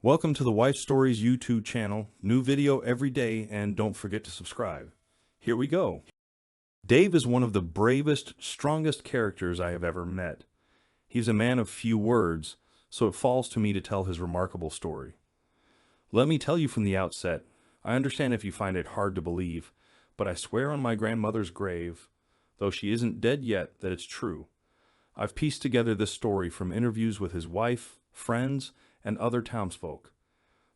Welcome to the Wife Stories YouTube channel. New video every day, and don't forget to subscribe. Here we go. Dave is one of the bravest, strongest characters I have ever met. He's a man of few words, so it falls to me to tell his remarkable story. Let me tell you from the outset, I understand if you find it hard to believe, but I swear on my grandmother's grave, though she isn't dead yet, that it's true. I've pieced together this story from interviews with his wife, friends, and other townsfolk.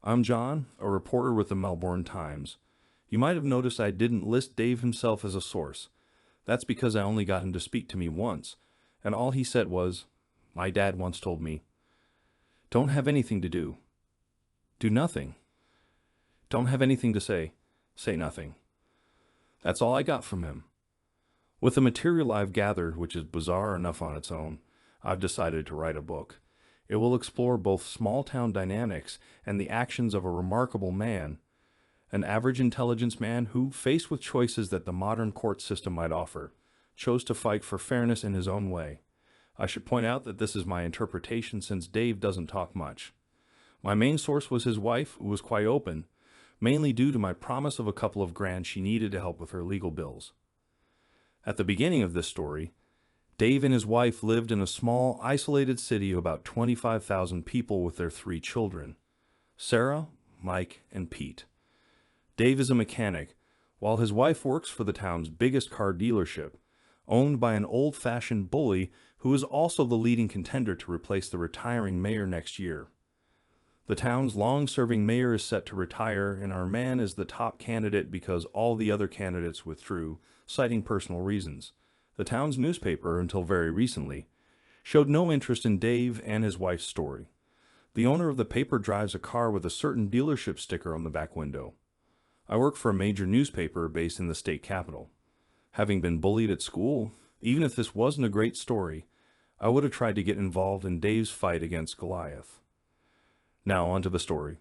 I'm John, a reporter with the Melbourne Times. You might have noticed I didn't list Dave himself as a source. That's because I only got him to speak to me once, and all he said was, "My dad once told me, don't have anything to do. Do nothing. Don't have anything to say. Say nothing." That's all I got from him. With the material I've gathered, which is bizarre enough on its own, I've decided to write a book. It will explore both small-town dynamics and the actions of a remarkable man, an average intelligence man who, faced with choices that the modern court system might offer, chose to fight for fairness in his own way. I should point out that this is my interpretation since Dave doesn't talk much. My main source was his wife, who was quite open, mainly due to my promise of a couple of grand she needed to help with her legal bills. At the beginning of this story, Dave and his wife lived in a small, isolated city of about 25,000 people with their 3 children, Sarah, Mike, and Pete. Dave is a mechanic, while his wife works for the town's biggest car dealership, owned by an old-fashioned bully who is also the leading contender to replace the retiring mayor next year. The town's long-serving mayor is set to retire, and our man is the top candidate because all the other candidates withdrew, citing personal reasons. The town's newspaper, until very recently, showed no interest in Dave and his wife's story. The owner of the paper drives a car with a certain dealership sticker on the back window. I work for a major newspaper based in the state capital. Having been bullied at school, even if this wasn't a great story, I would have tried to get involved in Dave's fight against Goliath. Now on to the story.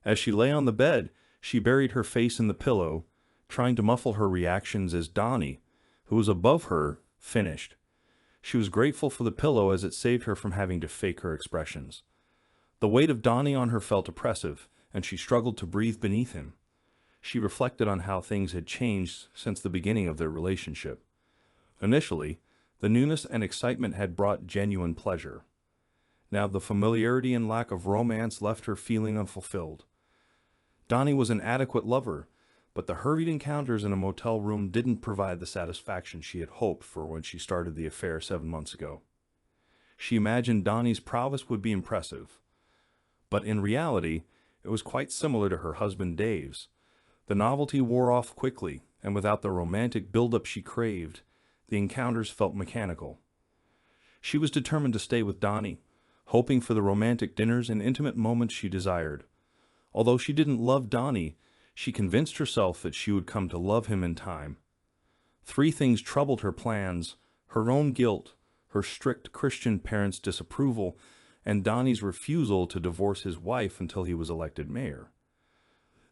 As she lay on the bed, she buried her face in the pillow, trying to muffle her reactions as Donnie, who was above her, finished. She was grateful for the pillow as it saved her from having to fake her expressions. The weight of Donnie on her felt oppressive, and she struggled to breathe beneath him. She reflected on how things had changed since the beginning of their relationship. Initially, the newness and excitement had brought genuine pleasure. Now the familiarity and lack of romance left her feeling unfulfilled. Donnie was an adequate lover, but the hurried encounters in a motel room didn't provide the satisfaction she had hoped for when she started the affair 7 months ago. She imagined Donnie's prowess would be impressive, but in reality, it was quite similar to her husband Dave's. The novelty wore off quickly, and without the romantic build-up she craved, the encounters felt mechanical. She was determined to stay with Donnie, hoping for the romantic dinners and intimate moments she desired. Although she didn't love Donnie, she convinced herself that she would come to love him in time. 3 things troubled her plans: her own guilt, her strict Christian parents' disapproval, and Donnie's refusal to divorce his wife until he was elected mayor.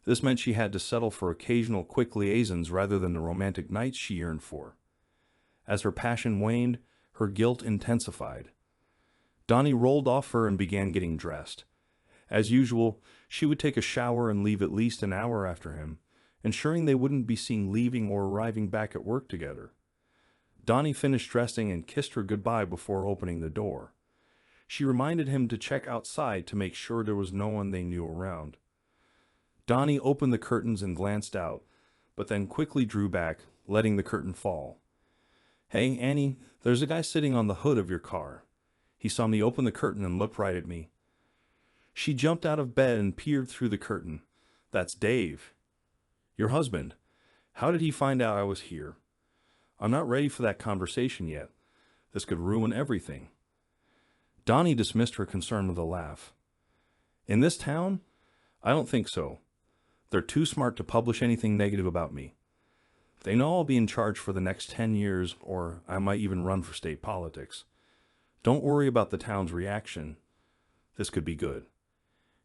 This meant she had to settle for occasional quick liaisons rather than the romantic nights she yearned for. As her passion waned, her guilt intensified. Donnie rolled off her and began getting dressed. As usual, she would take a shower and leave at least an hour after him, ensuring they wouldn't be seen leaving or arriving back at work together. Donnie finished dressing and kissed her goodbye before opening the door. She reminded him to check outside to make sure there was no one they knew around. Donnie opened the curtains and glanced out, but then quickly drew back, letting the curtain fall. "Hey, Annie, there's a guy sitting on the hood of your car." He saw me open the curtain and looked right at me. She jumped out of bed and peered through the curtain. "That's Dave. Your husband. How did he find out I was here?" "I'm not ready for that conversation yet. This could ruin everything." Donnie dismissed her concern with a laugh. "In this town? I don't think so. They're too smart to publish anything negative about me. They know I'll be in charge for the next 10 years, or I might even run for state politics. Don't worry about the town's reaction. This could be good.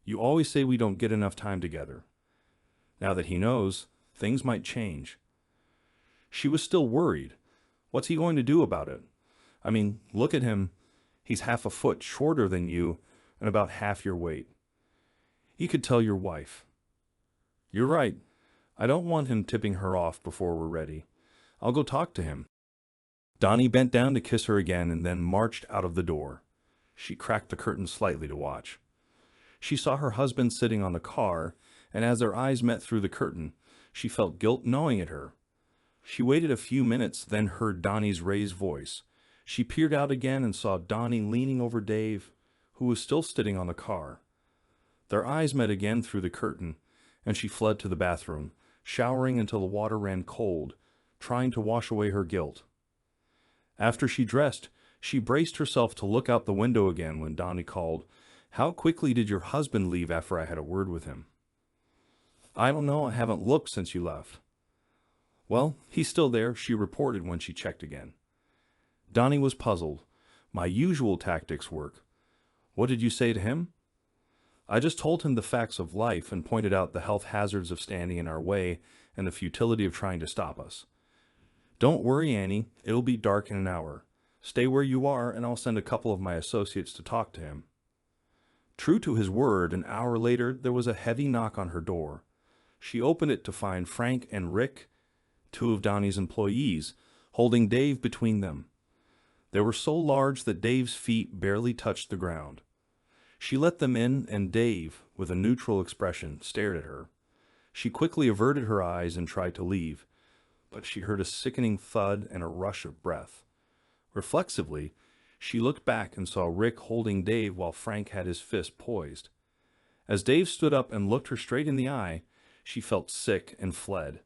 You always say we don't get enough time together. Now that he knows, things might change." She was still worried. What's he going to do about it? I mean, look at him. He's half a foot shorter than you and about half your weight. He could tell your wife. You're right. I don't want him tipping her off before we're ready. I'll go talk to him. Donnie bent down to kiss her again and then marched out of the door. She cracked the curtain slightly to watch. She saw her husband sitting on the car, and as their eyes met through the curtain, she felt guilt gnawing at her. She waited a few minutes, then heard Donnie's raised voice. She peered out again and saw Donnie leaning over Dave, who was still sitting on the car. Their eyes met again through the curtain, and she fled to the bathroom, showering until the water ran cold, trying to wash away her guilt. After she dressed, she braced herself to look out the window again when Donnie called, "How quickly did your husband leave after I had a word with him?" "I don't know, I haven't looked since you left." "Well, he's still there," she reported when she checked again. Donnie was puzzled. "My usual tactics work. What did you say to him?" "I just told him the facts of life and pointed out the health hazards of standing in our way and the futility of trying to stop us. Don't worry, Annie, it'll be dark in an hour. Stay where you are and I'll send a couple of my associates to talk to him." True to his word, an hour later there was a heavy knock on her door. She opened it to find Frank and Rick, two of Donnie's employees, holding Dave between them. They were so large that Dave's feet barely touched the ground. She let them in, and Dave, with a neutral expression, stared at her. She quickly averted her eyes and tried to leave, but she heard a sickening thud and a rush of breath. Reflexively, she looked back and saw Rick holding Dave while Frank had his fist poised. As Dave stood up and looked her straight in the eye, she felt sick and fled.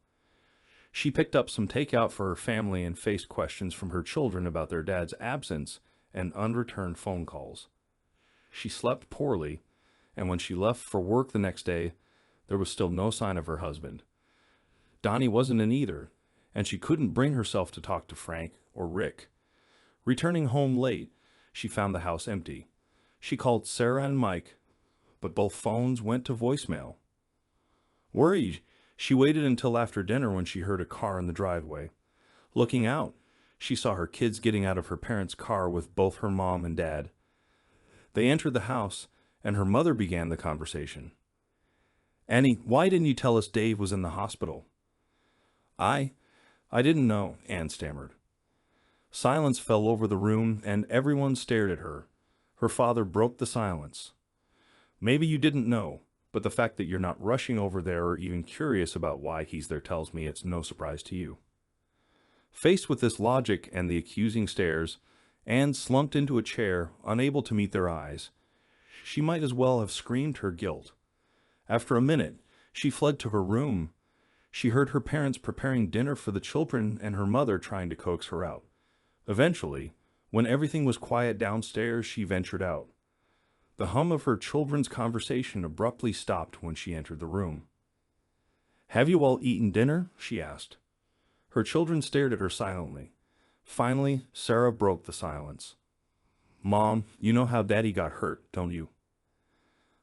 She picked up some takeout for her family and faced questions from her children about their dad's absence and unreturned phone calls. She slept poorly, and when she left for work the next day, there was still no sign of her husband. Donnie wasn't in either, and she couldn't bring herself to talk to Frank or Rick. Returning home late, she found the house empty. She called Sarah and Mike, but both phones went to voicemail. Worried, she waited until after dinner when she heard a car in the driveway. Looking out, she saw her kids getting out of her parents' car with both her mom and dad. They entered the house, and her mother began the conversation. "Annie, why didn't you tell us Dave was in the hospital?" I didn't know," Anne stammered. Silence fell over the room, and everyone stared at her. Her father broke the silence. "Maybe you didn't know, but the fact that you're not rushing over there or even curious about why he's there tells me it's no surprise to you." Faced with this logic and the accusing stares, Anne slumped into a chair, unable to meet their eyes. She might as well have screamed her guilt. After a minute, she fled to her room. She heard her parents preparing dinner for the children and her mother trying to coax her out. Eventually, when everything was quiet downstairs, she ventured out. The hum of her children's conversation abruptly stopped when she entered the room. "Have you all eaten dinner?" she asked. Her children stared at her silently. Finally, Sarah broke the silence. "Mom, you know how Daddy got hurt, don't you?"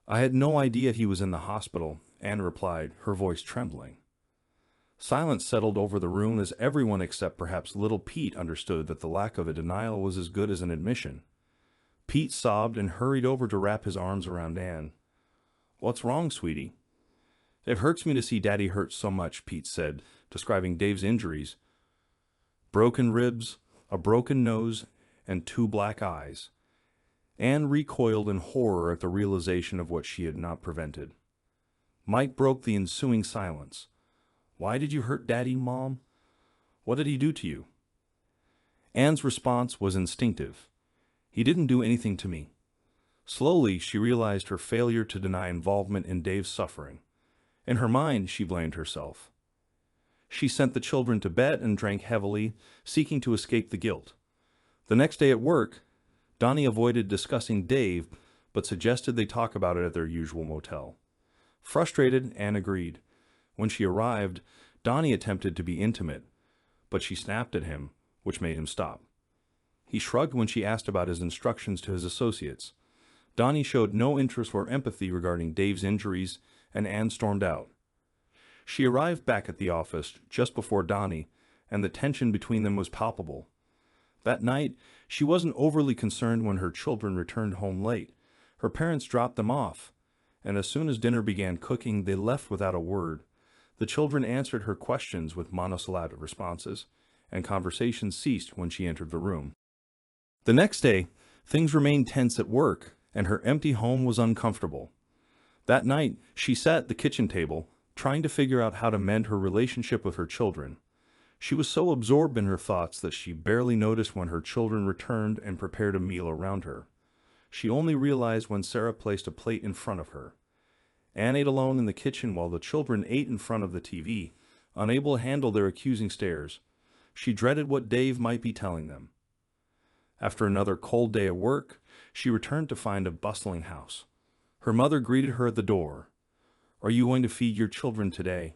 "I had no idea he was in the hospital," Anne replied, her voice trembling. Silence settled over the room as everyone except perhaps little Pete understood that the lack of a denial was as good as an admission. Pete sobbed and hurried over to wrap his arms around Anne. "What's wrong, sweetie?" "It hurts me to see Daddy hurt so much," Pete said, describing Dave's injuries. Broken ribs, a broken nose, and 2 black eyes. Anne recoiled in horror at the realization of what she had not prevented. Mike broke the ensuing silence. "Why did you hurt Daddy, Mom? What did he do to you?" Anne's response was instinctive. "He didn't do anything to me." Slowly, she realized her failure to deny involvement in Dave's suffering. In her mind, she blamed herself. She sent the children to bed and drank heavily, seeking to escape the guilt. The next day at work, Donnie avoided discussing Dave, but suggested they talk about it at their usual motel. Frustrated, Anne agreed. When she arrived, Donnie attempted to be intimate, but she snapped at him, which made him stop. He shrugged when she asked about his instructions to his associates. Donnie showed no interest or empathy regarding Dave's injuries, and Anne stormed out. She arrived back at the office just before Donnie, and the tension between them was palpable. That night, she wasn't overly concerned when her children returned home late. Her parents dropped them off, and as soon as dinner began cooking, they left without a word. The children answered her questions with monosyllabic responses, and conversation ceased when she entered the room. The next day, things remained tense at work, and her empty home was uncomfortable. That night, she sat at the kitchen table, trying to figure out how to mend her relationship with her children. She was so absorbed in her thoughts that she barely noticed when her children returned and prepared a meal around her. She only realized when Sarah placed a plate in front of her. Anne ate alone in the kitchen while the children ate in front of the TV, unable to handle their accusing stares. She dreaded what Dave might be telling them. After another cold day at work, she returned to find a bustling house. Her mother greeted her at the door. "Are you going to feed your children today?"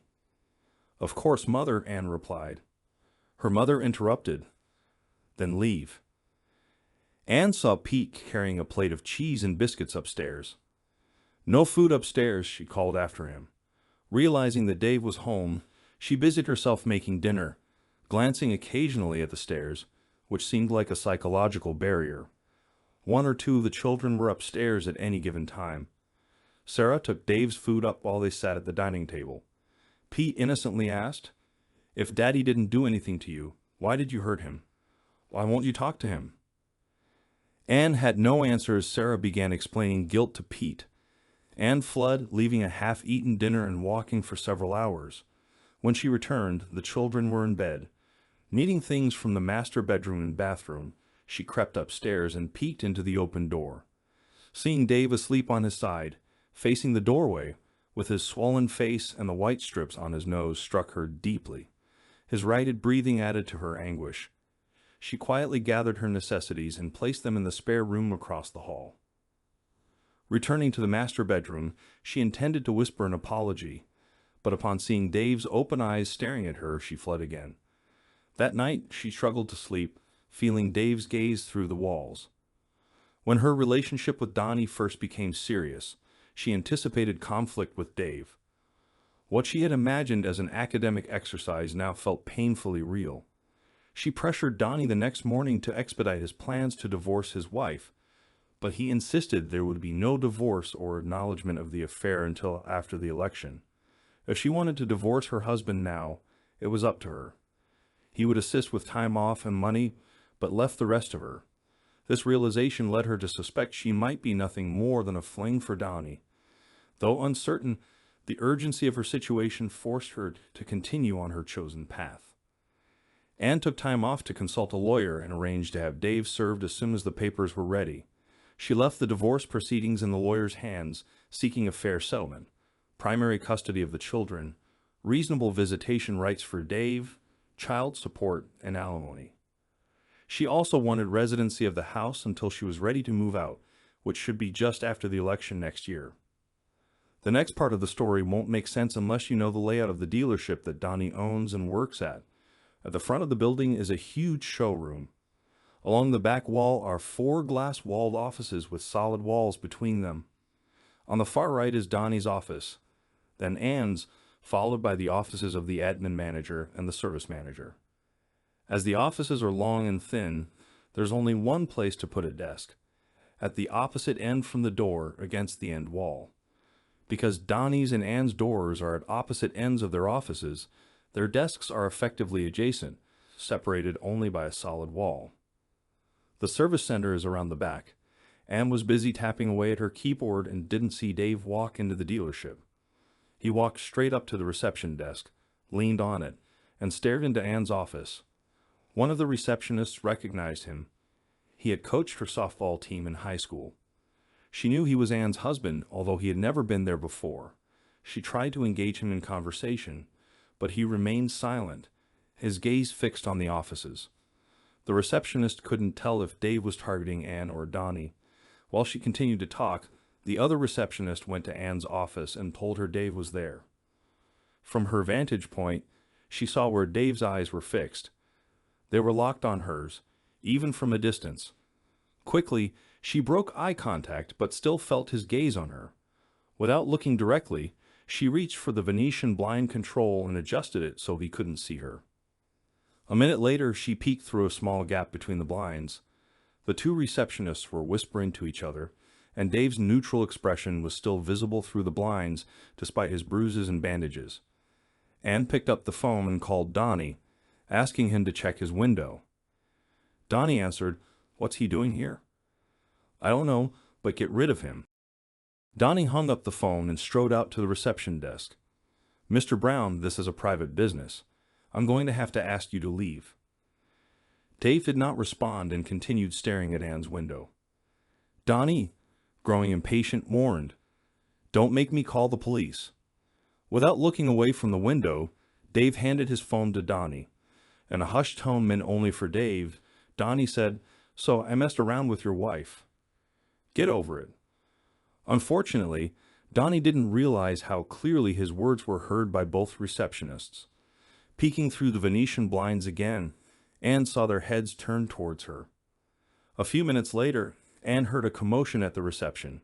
"Of course, Mother," Anne replied. Her mother interrupted. "Then leave." Anne saw Pete carrying a plate of cheese and biscuits upstairs. "No food upstairs," she called after him. Realizing that Dave was home, she busied herself making dinner, glancing occasionally at the stairs, which seemed like a psychological barrier. One or two of the children were upstairs at any given time. Sarah took Dave's food up while they sat at the dining table. Pete innocently asked, "If Daddy didn't do anything to you, why did you hurt him? Why won't you talk to him?" Anne had no answer as Sarah began explaining guilt to Pete. Anne fled, leaving a half-eaten dinner and walking for several hours. When she returned, the children were in bed. Needing things from the master bedroom and bathroom, she crept upstairs and peeked into the open door. Seeing Dave asleep on his side, facing the doorway, with his swollen face and the white strips on his nose, struck her deeply. His ragged breathing added to her anguish. She quietly gathered her necessities and placed them in the spare room across the hall. Returning to the master bedroom, she intended to whisper an apology, but upon seeing Dave's open eyes staring at her, she fled again. That night, she struggled to sleep, feeling Dave's gaze through the walls. When her relationship with Donnie first became serious, she anticipated conflict with Dave. What she had imagined as an academic exercise now felt painfully real. She pressured Donnie the next morning to expedite his plans to divorce his wife, but he insisted there would be no divorce or acknowledgement of the affair until after the election. If she wanted to divorce her husband now, it was up to her. He would assist with time off and money, but left the rest to her. This realization led her to suspect she might be nothing more than a fling for Donnie. Though uncertain, the urgency of her situation forced her to continue on her chosen path. Anne took time off to consult a lawyer and arranged to have Dave served as soon as the papers were ready. She left the divorce proceedings in the lawyer's hands, seeking a fair settlement, primary custody of the children, reasonable visitation rights for Dave, child support, and alimony. She also wanted residency of the house until she was ready to move out, which should be just after the election next year. The next part of the story won't make sense unless you know the layout of the dealership that Donnie owns and works at. At the front of the building is a huge showroom. Along the back wall are 4 glass-walled offices with solid walls between them. On the far right is Donnie's office, then Anne's, followed by the offices of the admin manager and the service manager. As the offices are long and thin, there's only one place to put a desk, at the opposite end from the door against the end wall. Because Donnie's and Anne's doors are at opposite ends of their offices, their desks are effectively adjacent, separated only by a solid wall. The service center is around the back. Anne was busy tapping away at her keyboard and didn't see Dave walk into the dealership. He walked straight up to the reception desk, leaned on it, and stared into Anne's office. One of the receptionists recognized him. He had coached her softball team in high school. She knew he was Anne's husband, although he had never been there before. She tried to engage him in conversation, but he remained silent, his gaze fixed on the offices. The receptionist couldn't tell if Dave was targeting Anne or Donnie. While she continued to talk, the other receptionist went to Anne's office and told her Dave was there. From her vantage point, she saw where Dave's eyes were fixed. They were locked on hers, even from a distance. Quickly, she broke eye contact but still felt his gaze on her. Without looking directly, she reached for the Venetian blind control and adjusted it so he couldn't see her. A minute later, she peeked through a small gap between the blinds. The 2 receptionists were whispering to each other, and Dave's neutral expression was still visible through the blinds despite his bruises and bandages. Anne picked up the phone and called Donnie, asking him to check his window. Donnie answered, "What's he doing here?" "I don't know, but get rid of him." Donnie hung up the phone and strode out to the reception desk. "Mr. Brown, this is a private business. I'm going to have to ask you to leave." Dave did not respond and continued staring at Anne's window. Donnie, growing impatient, warned, "Don't make me call the police." Without looking away from the window, Dave handed his phone to Donnie. In a hushed tone meant only for Dave, Donnie said, "So I messed around with your wife." "Get over it." Unfortunately, Donnie didn't realize how clearly his words were heard by both receptionists. Peeking through the Venetian blinds again, Anne saw their heads turned towards her. A few minutes later, Anne heard a commotion at the reception.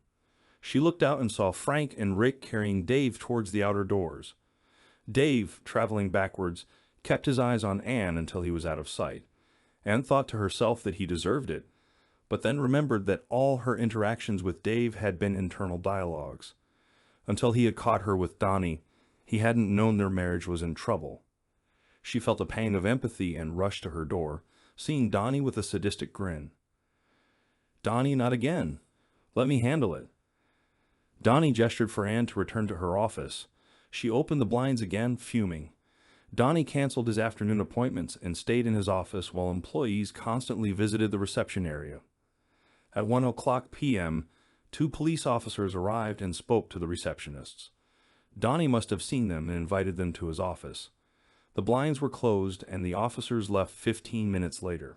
She looked out and saw Frank and Rick carrying Dave towards the outer doors. Dave, traveling backwards, kept his eyes on Anne until he was out of sight. Anne thought to herself that he deserved it, but then remembered that all her interactions with Dave had been internal dialogues. Until he had caught her with Donnie, he hadn't known their marriage was in trouble. She felt a pang of empathy and rushed to her door, seeing Donnie with a sadistic grin. "Donnie, not again. Let me handle it." Donnie gestured for Anne to return to her office. She opened the blinds again, fuming. Donnie canceled his afternoon appointments and stayed in his office while employees constantly visited the reception area. At 1:00 p.m., 2 police officers arrived and spoke to the receptionists. Donnie must have seen them and invited them to his office. The blinds were closed and the officers left 15 minutes later.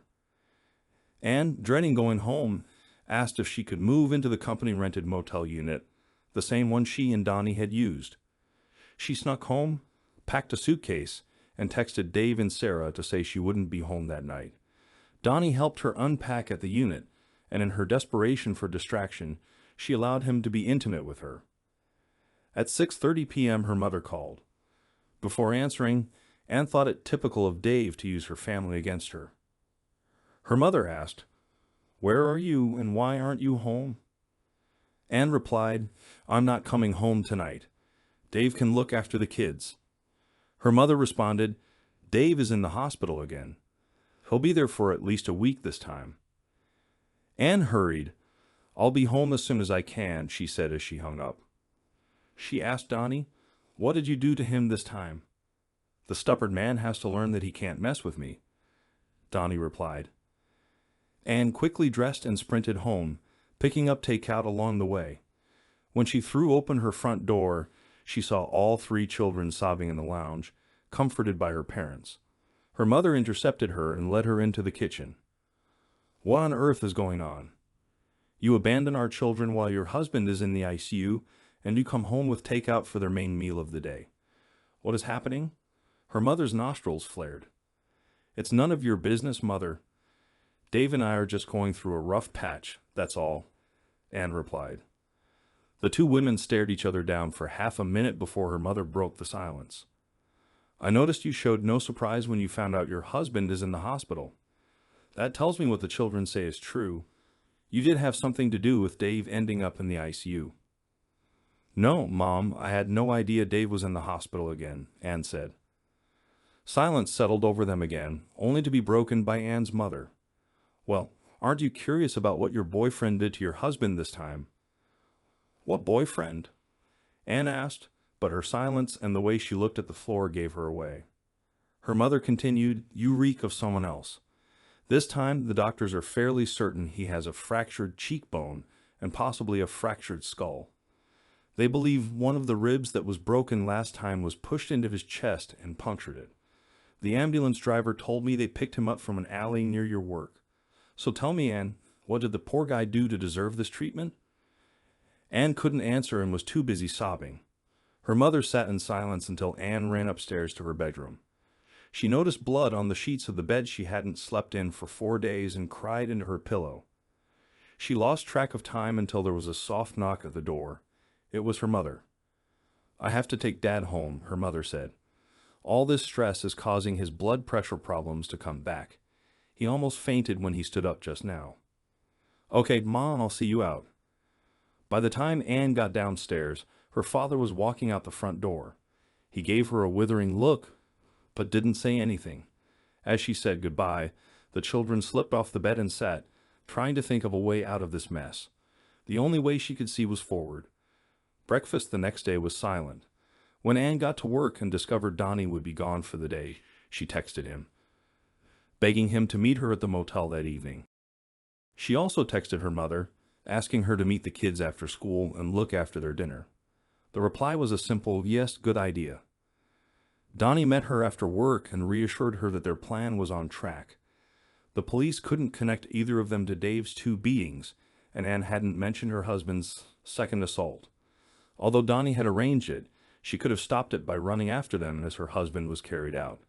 Anne, dreading going home, asked if she could move into the company-rented motel unit, the same one she and Donnie had used. She snuck home, packed a suitcase, and texted Dave and Sarah to say she wouldn't be home that night. Donnie helped her unpack at the unit, and in her desperation for distraction, she allowed him to be intimate with her. At 6:30 p.m., her mother called. Before answering, Anne thought it typical of Dave to use her family against her. Her mother asked, "Where are you and why aren't you home?" Anne replied, "I'm not coming home tonight. Dave can look after the kids." Her mother responded, "Dave is in the hospital again. He'll be there for at least a week this time." Anne hurried. "I'll be home as soon as I can," she said as she hung up. She asked Donnie, "What did you do to him this time?" "The stubborn man has to learn that he can't mess with me," Donnie replied. Anne quickly dressed and sprinted home, picking up takeout along the way. When she threw open her front door, she saw all 3 children sobbing in the lounge, comforted by her parents. Her mother intercepted her and led her into the kitchen. "What on earth is going on? You abandon our children while your husband is in the ICU, and you come home with takeout for their main meal of the day. What is happening?" Her mother's nostrils flared. "It's none of your business, Mother. Dave and I are just going through a rough patch, that's all," Anne replied. The 2 women stared each other down for half a minute before her mother broke the silence. "I noticed you showed no surprise when you found out your husband is in the hospital. That tells me what the children say is true. You did have something to do with Dave ending up in the ICU." "No, Mom, I had no idea Dave was in the hospital again," Anne said. Silence settled over them again, only to be broken by Anne's mother. "Well, aren't you curious about what your boyfriend did to your husband this time?" "What boyfriend?" Anne asked, but her silence and the way she looked at the floor gave her away. Her mother continued, "You reek of someone else. This time, the doctors are fairly certain he has a fractured cheekbone and possibly a fractured skull. They believe one of the ribs that was broken last time was pushed into his chest and punctured it. The ambulance driver told me they picked him up from an alley near your work. So tell me, Anne, what did the poor guy do to deserve this treatment?" Anne couldn't answer and was too busy sobbing. Her mother sat in silence until Anne ran upstairs to her bedroom. She noticed blood on the sheets of the bed she hadn't slept in for 4 days and cried into her pillow. She lost track of time until there was a soft knock at the door. It was her mother. "I have to take Dad home," her mother said. "All this stress is causing his blood pressure problems to come back. He almost fainted when he stood up just now." "Okay, Mom, I'll see you out." By the time Anne got downstairs, her father was walking out the front door. He gave her a withering look, but didn't say anything. As she said goodbye, the children slipped off the bed and sat, trying to think of a way out of this mess. The only way she could see was forward. Breakfast the next day was silent. When Anne got to work and discovered Donnie would be gone for the day, she texted him, begging him to meet her at the motel that evening. She also texted her mother, asking her to meet the kids after school and look after their dinner. The reply was a simple, yes, good idea. Donnie met her after work and reassured her that their plan was on track. The police couldn't connect either of them to Dave's two beatings, and Anne hadn't mentioned her husband's second assault. Although Donnie had arranged it, she could have stopped it by running after them as her husband was carried out.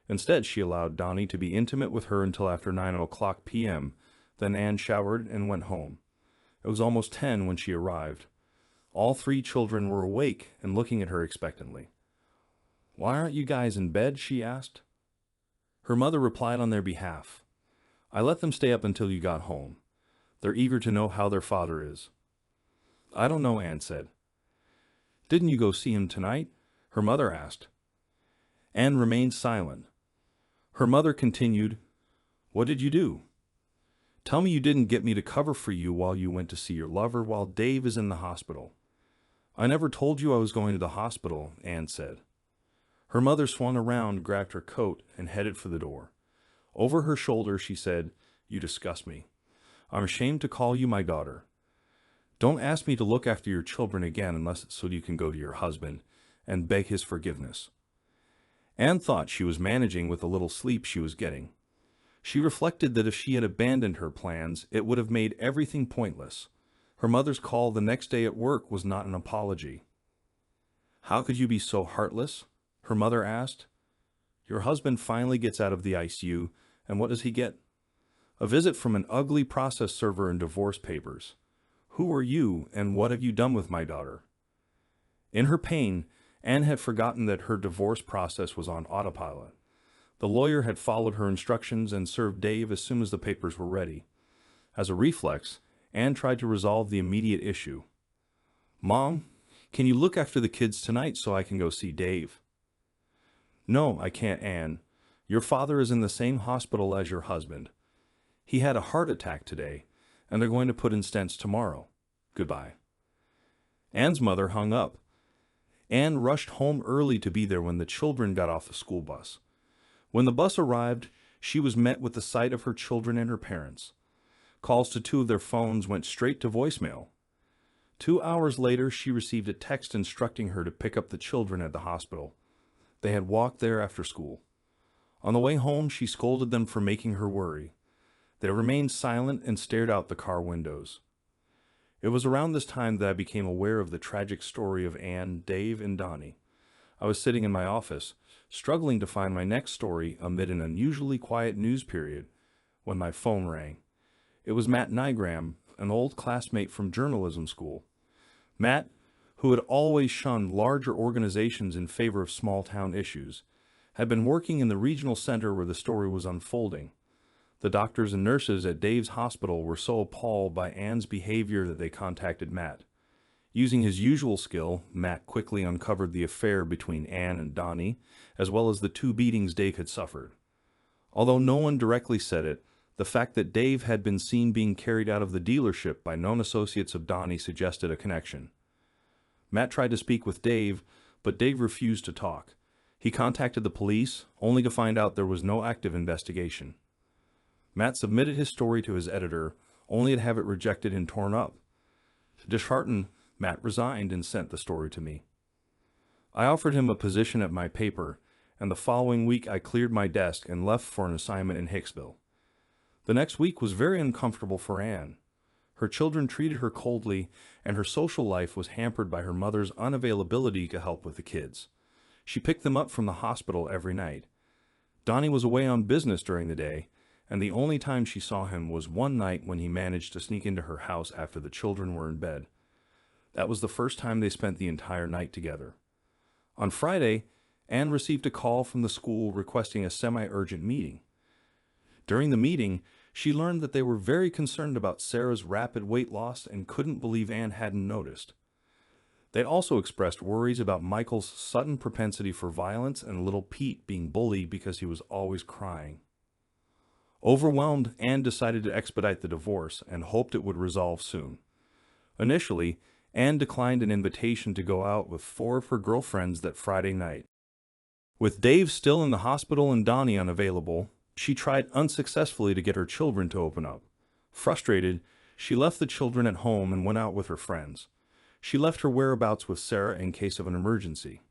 Instead, she allowed Donnie to be intimate with her until after 9 p.m., then Anne showered and went home. It was almost 10 when she arrived. All three children were awake and looking at her expectantly. "Why aren't you guys in bed?" she asked. Her mother replied on their behalf, "I let them stay up until you got home. They're eager to know how their father is." "I don't know," Anne said. "Didn't you go see him tonight?" her mother asked. Anne remained silent. Her mother continued, "What did you do? Tell me you didn't get me to cover for you while you went to see your lover while Dave is in the hospital." "I never told you I was going to the hospital," Anne said. Her mother swung around, grabbed her coat, and headed for the door. Over her shoulder, she said, "You disgust me. I'm ashamed to call you my daughter. Don't ask me to look after your children again unless it's so you can go to your husband and beg his forgiveness." Anne thought she was managing with the little sleep she was getting. She reflected that if she had abandoned her plans, it would have made everything pointless. Her mother's call the next day at work was not an apology. "How could you be so heartless?" her mother asked. "Your husband finally gets out of the ICU, and what does he get? A visit from an ugly process server and divorce papers. Who are you, and what have you done with my daughter?" In her pain, Anne had forgotten that her divorce process was on autopilot. The lawyer had followed her instructions and served Dave as soon as the papers were ready. As a reflex, Anne tried to resolve the immediate issue. "Mom, can you look after the kids tonight so I can go see Dave?" "No, I can't, Anne. Your father is in the same hospital as your husband. He had a heart attack today, and they're going to put in stents tomorrow. Goodbye." Anne's mother hung up. Anne rushed home early to be there when the children got off the school bus. When the bus arrived, she was met with the sight of her children and her parents. Calls to two of their phones went straight to voicemail. 2 hours later, she received a text instructing her to pick up the children at the hospital. They had walked there after school. On the way home, she scolded them for making her worry. They remained silent and stared out the car windows. It was around this time that I became aware of the tragic story of Anne, Dave, and Donnie. I was sitting in my office, struggling to find my next story amid an unusually quiet news period, when my phone rang. It was Matt Nygram, an old classmate from journalism school. Matt, who had always shunned larger organizations in favor of small-town issues, had been working in the regional center where the story was unfolding. The doctors and nurses at Dave's hospital were so appalled by Anne's behavior that they contacted Matt. Using his usual skill, Matt quickly uncovered the affair between Anne and Donnie, as well as the 2 beatings Dave had suffered. Although no one directly said it, the fact that Dave had been seen being carried out of the dealership by known associates of Donnie suggested a connection. Matt tried to speak with Dave, but Dave refused to talk. He contacted the police, only to find out there was no active investigation. Matt submitted his story to his editor, only to have it rejected and torn up. Disheartened, Matt resigned and sent the story to me. I offered him a position at my paper, and the following week I cleared my desk and left for an assignment in Hicksville. The next week was very uncomfortable for Anne. Her children treated her coldly, and her social life was hampered by her mother's unavailability to help with the kids. She picked them up from the hospital every night. Donnie was away on business during the day, and the only time she saw him was one night when he managed to sneak into her house after the children were in bed. That was the first time they spent the entire night together. On Friday, Anne received a call from the school requesting a semi-urgent meeting. During the meeting, She learned that they were very concerned about Sarah's rapid weight loss and couldn't believe Anne hadn't noticed. They also expressed worries about Michael's sudden propensity for violence and little Pete being bullied because he was always crying. Overwhelmed, Anne decided to expedite the divorce and hoped it would resolve soon. Initially, Anne declined an invitation to go out with 4 of her girlfriends that Friday night. With Dave still in the hospital and Donnie unavailable, she tried unsuccessfully to get her children to open up. Frustrated, she left the children at home and went out with her friends. She left her whereabouts with Sarah in case of an emergency.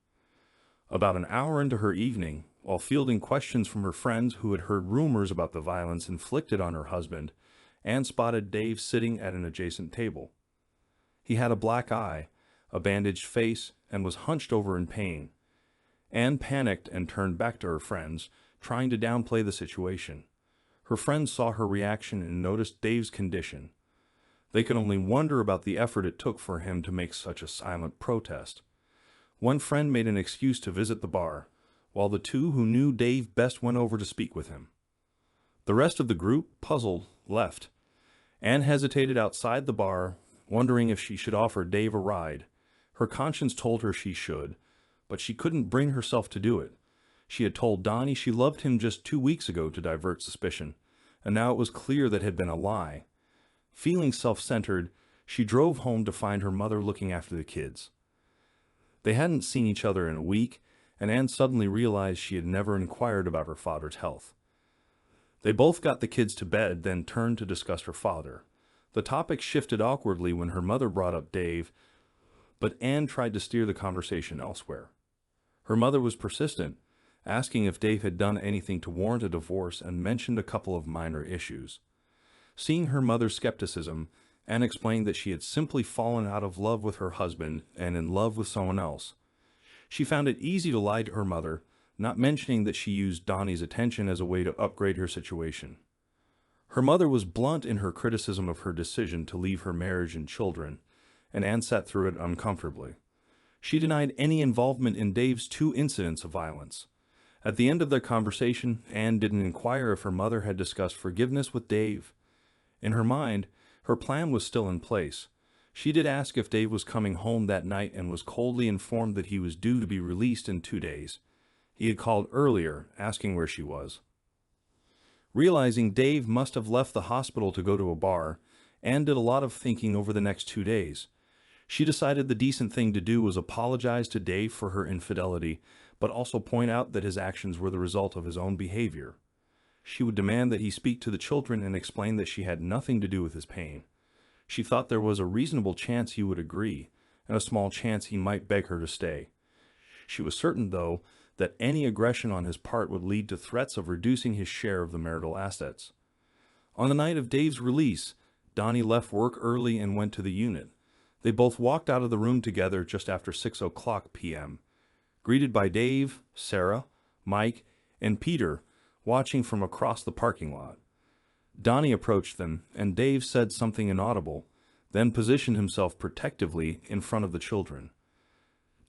About an hour into her evening, while fielding questions from her friends who had heard rumors about the violence inflicted on her husband, Anne spotted Dave sitting at an adjacent table. He had a black eye, a bandaged face, and was hunched over in pain. Anne panicked and turned back to her friends, trying to downplay the situation. Her friends saw her reaction and noticed Dave's condition. They could only wonder about the effort it took for him to make such a silent protest. One friend made an excuse to visit the bar, while the 2 who knew Dave best went over to speak with him. The rest of the group, puzzled, left. Anne hesitated outside the bar, wondering if she should offer Dave a ride. Her conscience told her she should, but she couldn't bring herself to do it. She had told Donnie she loved him just 2 weeks ago to divert suspicion, and now it was clear that had been a lie. Feeling self-centered, she drove home to find her mother looking after the kids. They hadn't seen each other in a week, and Anne suddenly realized she had never inquired about her father's health. They both got the kids to bed, then turned to discuss her father. The topic shifted awkwardly when her mother brought up Dave, but Anne tried to steer the conversation elsewhere. Her mother was persistent, asking if Dave had done anything to warrant a divorce and mentioned a couple of minor issues. Seeing her mother's skepticism, Anne explained that she had simply fallen out of love with her husband and in love with someone else. She found it easy to lie to her mother, not mentioning that she used Donnie's attention as a way to upgrade her situation. Her mother was blunt in her criticism of her decision to leave her marriage and children, and Anne sat through it uncomfortably. She denied any involvement in Dave's 2 incidents of violence. At the end of their conversation, Anne didn't inquire if her mother had discussed forgiveness with Dave. In her mind, her plan was still in place. She did ask if Dave was coming home that night and was coldly informed that he was due to be released in 2 days. He had called earlier, asking where she was. Realizing Dave must have left the hospital to go to a bar, Anne did a lot of thinking over the next 2 days. She decided the decent thing to do was apologize to Dave for her infidelity, but also point out that his actions were the result of his own behavior. She would demand that he speak to the children and explain that she had nothing to do with his pain. She thought there was a reasonable chance he would agree, and a small chance he might beg her to stay. She was certain, though, that any aggression on his part would lead to threats of reducing his share of the marital assets. On the night of Dave's release, Donnie left work early and went to the unit. They both walked out of the room together just after 6:00 p.m., greeted by Dave, Sarah, Mike, and Peter, watching from across the parking lot. Donnie approached them, and Dave said something inaudible, then positioned himself protectively in front of the children.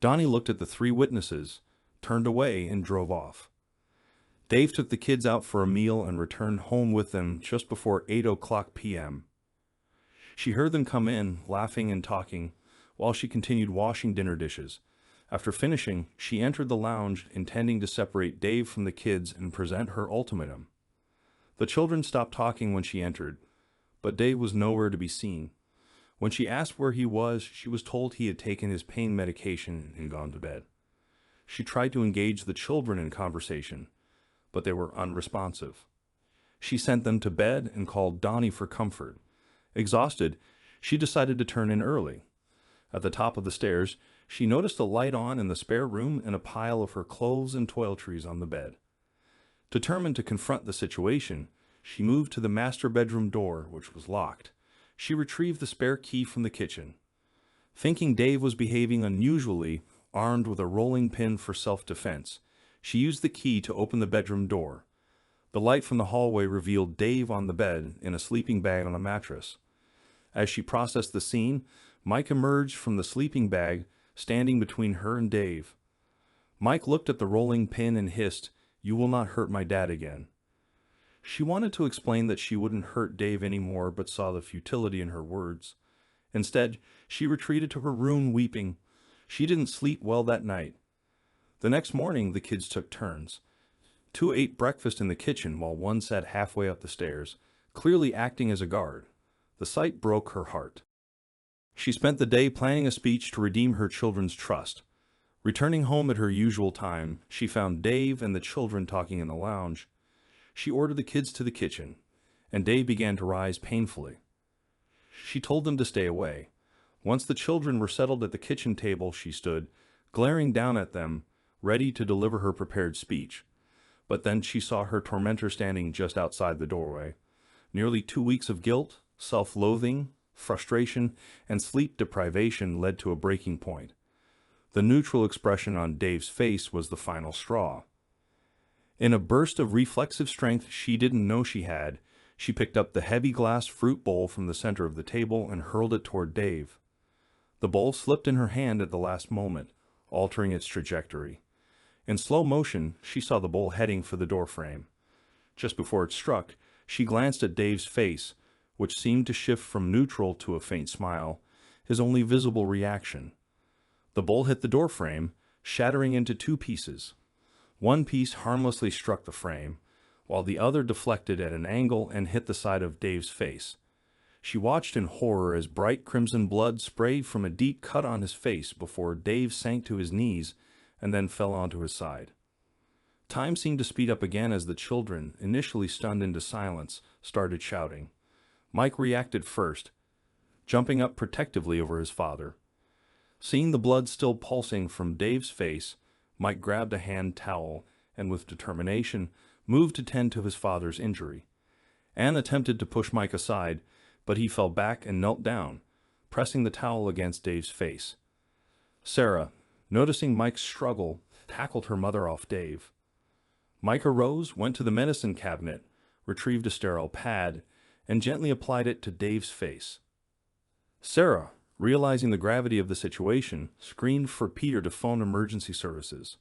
Donnie looked at the 3 witnesses, turned away, and drove off. Dave took the kids out for a meal and returned home with them just before 8:00 p.m. She heard them come in, laughing and talking, while she continued washing dinner dishes. After finishing, she entered the lounge, intending to separate Dave from the kids and present her ultimatum. The children stopped talking when she entered, but Dave was nowhere to be seen. When she asked where he was, she was told he had taken his pain medication and gone to bed. She tried to engage the children in conversation, but they were unresponsive. She sent them to bed and called Donnie for comfort. Exhausted, she decided to turn in early. At the top of the stairs, she noticed a light on in the spare room and a pile of her clothes and toiletries on the bed. Determined to confront the situation, she moved to the master bedroom door, which was locked. She retrieved the spare key from the kitchen. Thinking Dave was behaving unusually, armed with a rolling pin for self-defense, she used the key to open the bedroom door. The light from the hallway revealed Dave on the bed in a sleeping bag on a mattress. As she processed the scene, Mike emerged from the sleeping bag, standing between her and Dave. Mike looked at the rolling pin and hissed, "You will not hurt my dad again." She wanted to explain that she wouldn't hurt Dave anymore, but saw the futility in her words. Instead, she retreated to her room weeping. She didn't sleep well that night. The next morning, the kids took turns. Two ate breakfast in the kitchen while one sat halfway up the stairs, clearly acting as a guard. The sight broke her heart. She spent the day planning a speech to redeem her children's trust. Returning home at her usual time, she found Dave and the children talking in the lounge. She ordered the kids to the kitchen, and Dave began to rise painfully. She told them to stay away. Once the children were settled at the kitchen table, she stood, glaring down at them, ready to deliver her prepared speech. But then she saw her tormentor standing just outside the doorway. Nearly 2 weeks of guilt, self-loathing, frustration, and sleep deprivation led to a breaking point. The neutral expression on Dave's face was the final straw. In a burst of reflexive strength she didn't know she had, she picked up the heavy glass fruit bowl from the center of the table and hurled it toward Dave. The bowl slipped in her hand at the last moment, altering its trajectory. In slow motion, she saw the bowl heading for the doorframe. Just before it struck, she glanced at Dave's face, which seemed to shift from neutral to a faint smile, his only visible reaction. The bowl hit the doorframe, shattering into 2 pieces. One piece harmlessly struck the frame, while the other deflected at an angle and hit the side of Dave's face. She watched in horror as bright crimson blood sprayed from a deep cut on his face before Dave sank to his knees and then fell onto his side. Time seemed to speed up again as the children, initially stunned into silence, started shouting. Mike reacted first, jumping up protectively over his father. Seeing the blood still pulsing from Dave's face, Mike grabbed a hand towel and, with determination, moved to tend to his father's injury. Anne attempted to push Mike aside, but he fell back and knelt down, pressing the towel against Dave's face. Sarah, noticing Mike's struggle, tackled her mother off Dave. Mike arose, went to the medicine cabinet, retrieved a sterile pad, and gently applied it to Dave's face. Sarah, realizing the gravity of the situation, screamed for Peter to phone emergency services.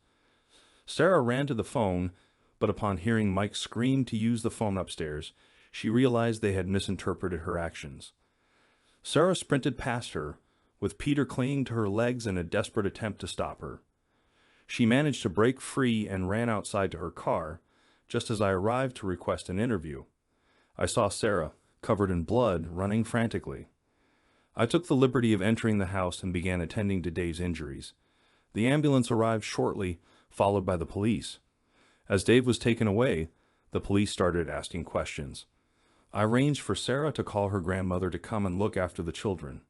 Sarah ran to the phone, but upon hearing Mike scream to use the phone upstairs, she realized they had misinterpreted her actions. Sarah sprinted past her, with Peter clinging to her legs in a desperate attempt to stop her. She managed to break free and ran outside to her car, just as I arrived to request an interview. I saw Sarah, covered in blood, running frantically. I took the liberty of entering the house and began attending to Dave's injuries. The ambulance arrived shortly, followed by the police. As Dave was taken away, the police started asking questions. I arranged for Sarah to call her grandmother to come and look after the children.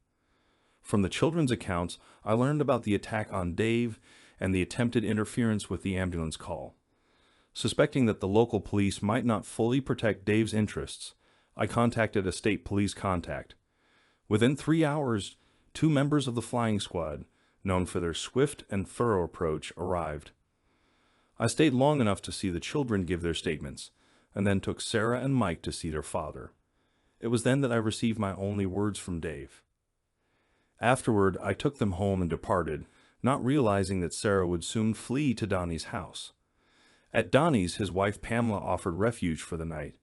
From the children's accounts, I learned about the attack on Dave and the attempted interference with the ambulance call. Suspecting that the local police might not fully protect Dave's interests, I contacted a state police contact. Within 3 hours, 2 members of the flying squad, known for their swift and thorough approach, arrived. I stayed long enough to see the children give their statements, and then took Sarah and Mike to see their father. It was then that I received my only words from Dave. Afterward, I took them home and departed, not realizing that Sarah would soon flee to Donnie's house. At Donnie's, his wife Pamela offered refuge for the night.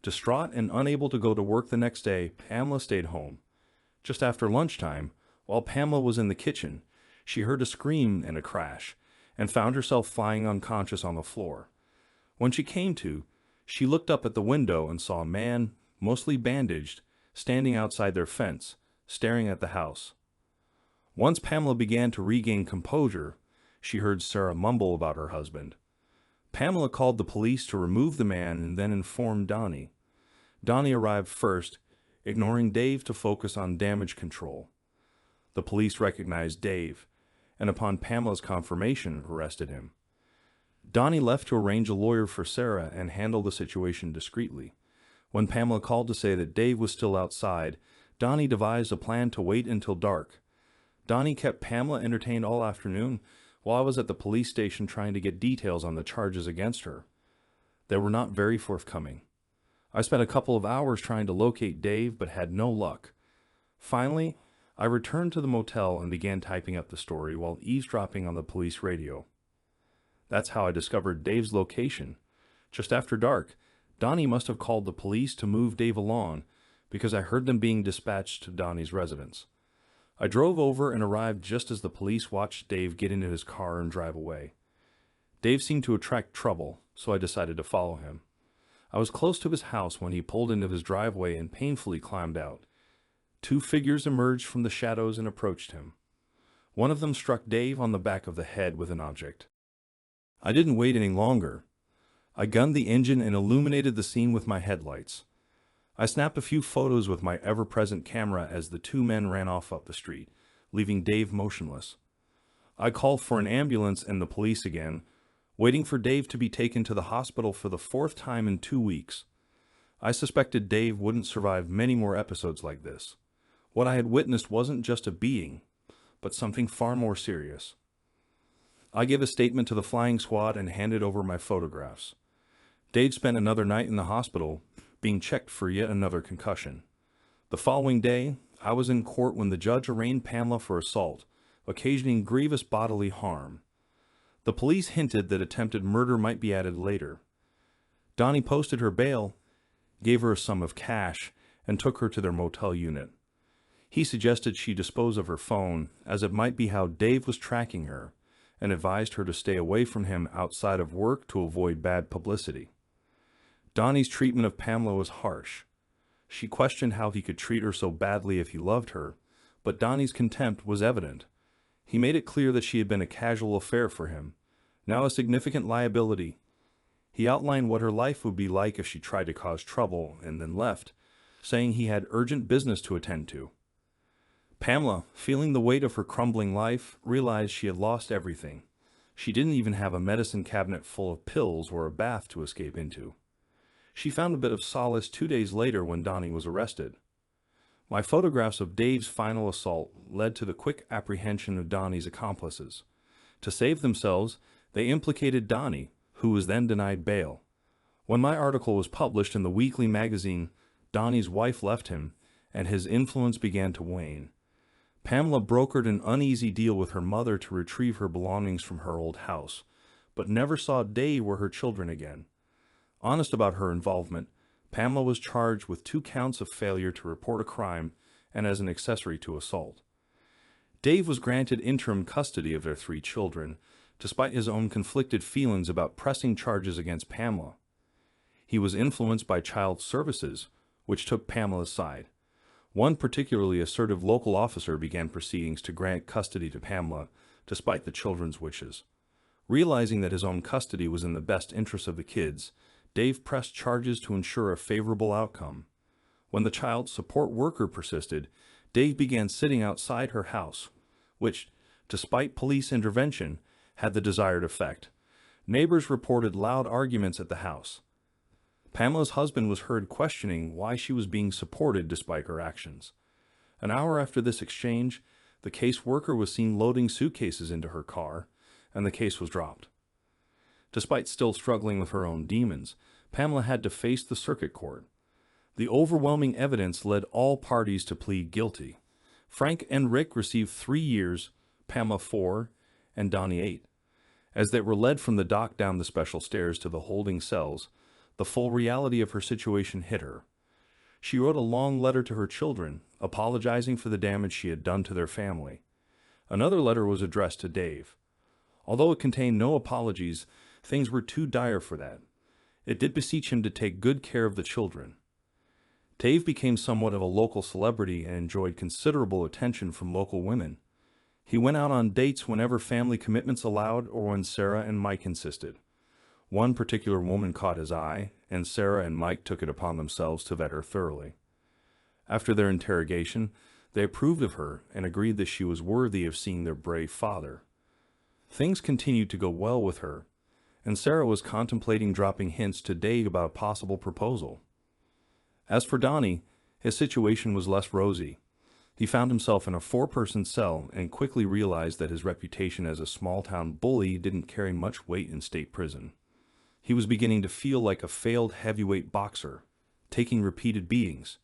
Distraught and unable to go to work the next day, Pamela stayed home. Just after lunchtime, while Pamela was in the kitchen, she heard a scream and a crash, and found herself flying unconscious on the floor. When she came to, she looked up at the window and saw a man, mostly bandaged, standing outside their fence, staring at the house. Once Pamela began to regain composure, she heard Sarah mumble about her husband. Pamela called the police to remove the man and then informed Donnie. Donnie arrived first, ignoring Dave to focus on damage control. The police recognized Dave, and upon Pamela's confirmation, arrested him. Donnie left to arrange a lawyer for Sarah and handle the situation discreetly. When Pamela called to say that Dave was still outside, Donnie devised a plan to wait until dark. Donnie kept Pamela entertained all afternoon while I was at the police station trying to get details on the charges against her. They were not very forthcoming. I spent a couple of hours trying to locate Dave, but had no luck. Finally, I returned to the motel and began typing up the story while eavesdropping on the police radio. That's how I discovered Dave's location. Just after dark, Donnie must have called the police to move Dave along because I heard them being dispatched to Donnie's residence. I drove over and arrived just as the police watched Dave get into his car and drive away. Dave seemed to attract trouble, so I decided to follow him. I was close to his house when he pulled into his driveway and painfully climbed out. Two figures emerged from the shadows and approached him. One of them struck Dave on the back of the head with an object. I didn't wait any longer. I gunned the engine and illuminated the scene with my headlights. I snapped a few photos with my ever-present camera as the two men ran off up the street, leaving Dave motionless. I called for an ambulance and the police again, waiting for Dave to be taken to the hospital for the fourth time in 2 weeks. I suspected Dave wouldn't survive many more episodes like this. What I had witnessed wasn't just a beating, but something far more serious. I gave a statement to the flying squad and handed over my photographs. Dave spent another night in the hospital, being checked for yet another concussion. The following day, I was in court when the judge arraigned Pamela for assault, occasioning grievous bodily harm. The police hinted that attempted murder might be added later. Donnie posted her bail, gave her a sum of cash, and took her to their motel unit. He suggested she dispose of her phone, as it might be how Dave was tracking her, and advised her to stay away from him outside of work to avoid bad publicity. Donnie's treatment of Pamela was harsh. She questioned how he could treat her so badly if he loved her, but Donnie's contempt was evident. He made it clear that she had been a casual affair for him, now a significant liability. He outlined what her life would be like if she tried to cause trouble and then left, saying he had urgent business to attend to. Pamela, feeling the weight of her crumbling life, realized she had lost everything. She didn't even have a medicine cabinet full of pills or a bath to escape into. She found a bit of solace 2 days later when Donnie was arrested. My photographs of Dave's final assault led to the quick apprehension of Donnie's accomplices. To save themselves, they implicated Donnie, who was then denied bail. When my article was published in the weekly magazine, Donnie's wife left him, and his influence began to wane. Pamela brokered an uneasy deal with her mother to retrieve her belongings from her old house, but never saw Dave or her children again. Honest about her involvement, Pamela was charged with 2 counts of failure to report a crime and as an accessory to assault. Dave was granted interim custody of their 3 children, despite his own conflicted feelings about pressing charges against Pamela. He was influenced by child services, which took Pamela's side. One particularly assertive local officer began proceedings to grant custody to Pamela, despite the children's wishes. Realizing that his own custody was in the best interest of the kids, Dave pressed charges to ensure a favorable outcome. When the child support worker persisted, Dave began sitting outside her house, which, despite police intervention, had the desired effect. Neighbors reported loud arguments at the house. Pamela's husband was heard questioning why she was being supported despite her actions. An hour after this exchange, the caseworker was seen loading suitcases into her car, and the case was dropped. Despite still struggling with her own demons, Pamela had to face the circuit court. The overwhelming evidence led all parties to plead guilty. Frank and Rick received 3 years, Pamela 4, and Donnie 8. As they were led from the dock down the special stairs to the holding cells, the full reality of her situation hit her. She wrote a long letter to her children, apologizing for the damage she had done to their family. Another letter was addressed to Dave. Although it contained no apologies, things were too dire for that. It did beseech him to take good care of the children. Dave became somewhat of a local celebrity and enjoyed considerable attention from local women. He went out on dates whenever family commitments allowed or when Sarah and Mike insisted. One particular woman caught his eye, and Sarah and Mike took it upon themselves to vet her thoroughly. After their interrogation, they approved of her and agreed that she was worthy of seeing their brave father. Things continued to go well with her, and Sarah was contemplating dropping hints to Dave about a possible proposal. As for Donnie, his situation was less rosy. He found himself in a 4-person cell and quickly realized that his reputation as a small-town bully didn't carry much weight in state prison. He was beginning to feel like a failed heavyweight boxer, taking repeated beatings.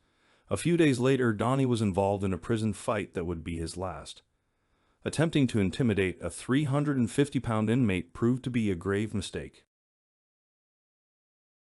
A few days later, Donnie was involved in a prison fight that would be his last. Attempting to intimidate a 350-pound inmate proved to be a grave mistake.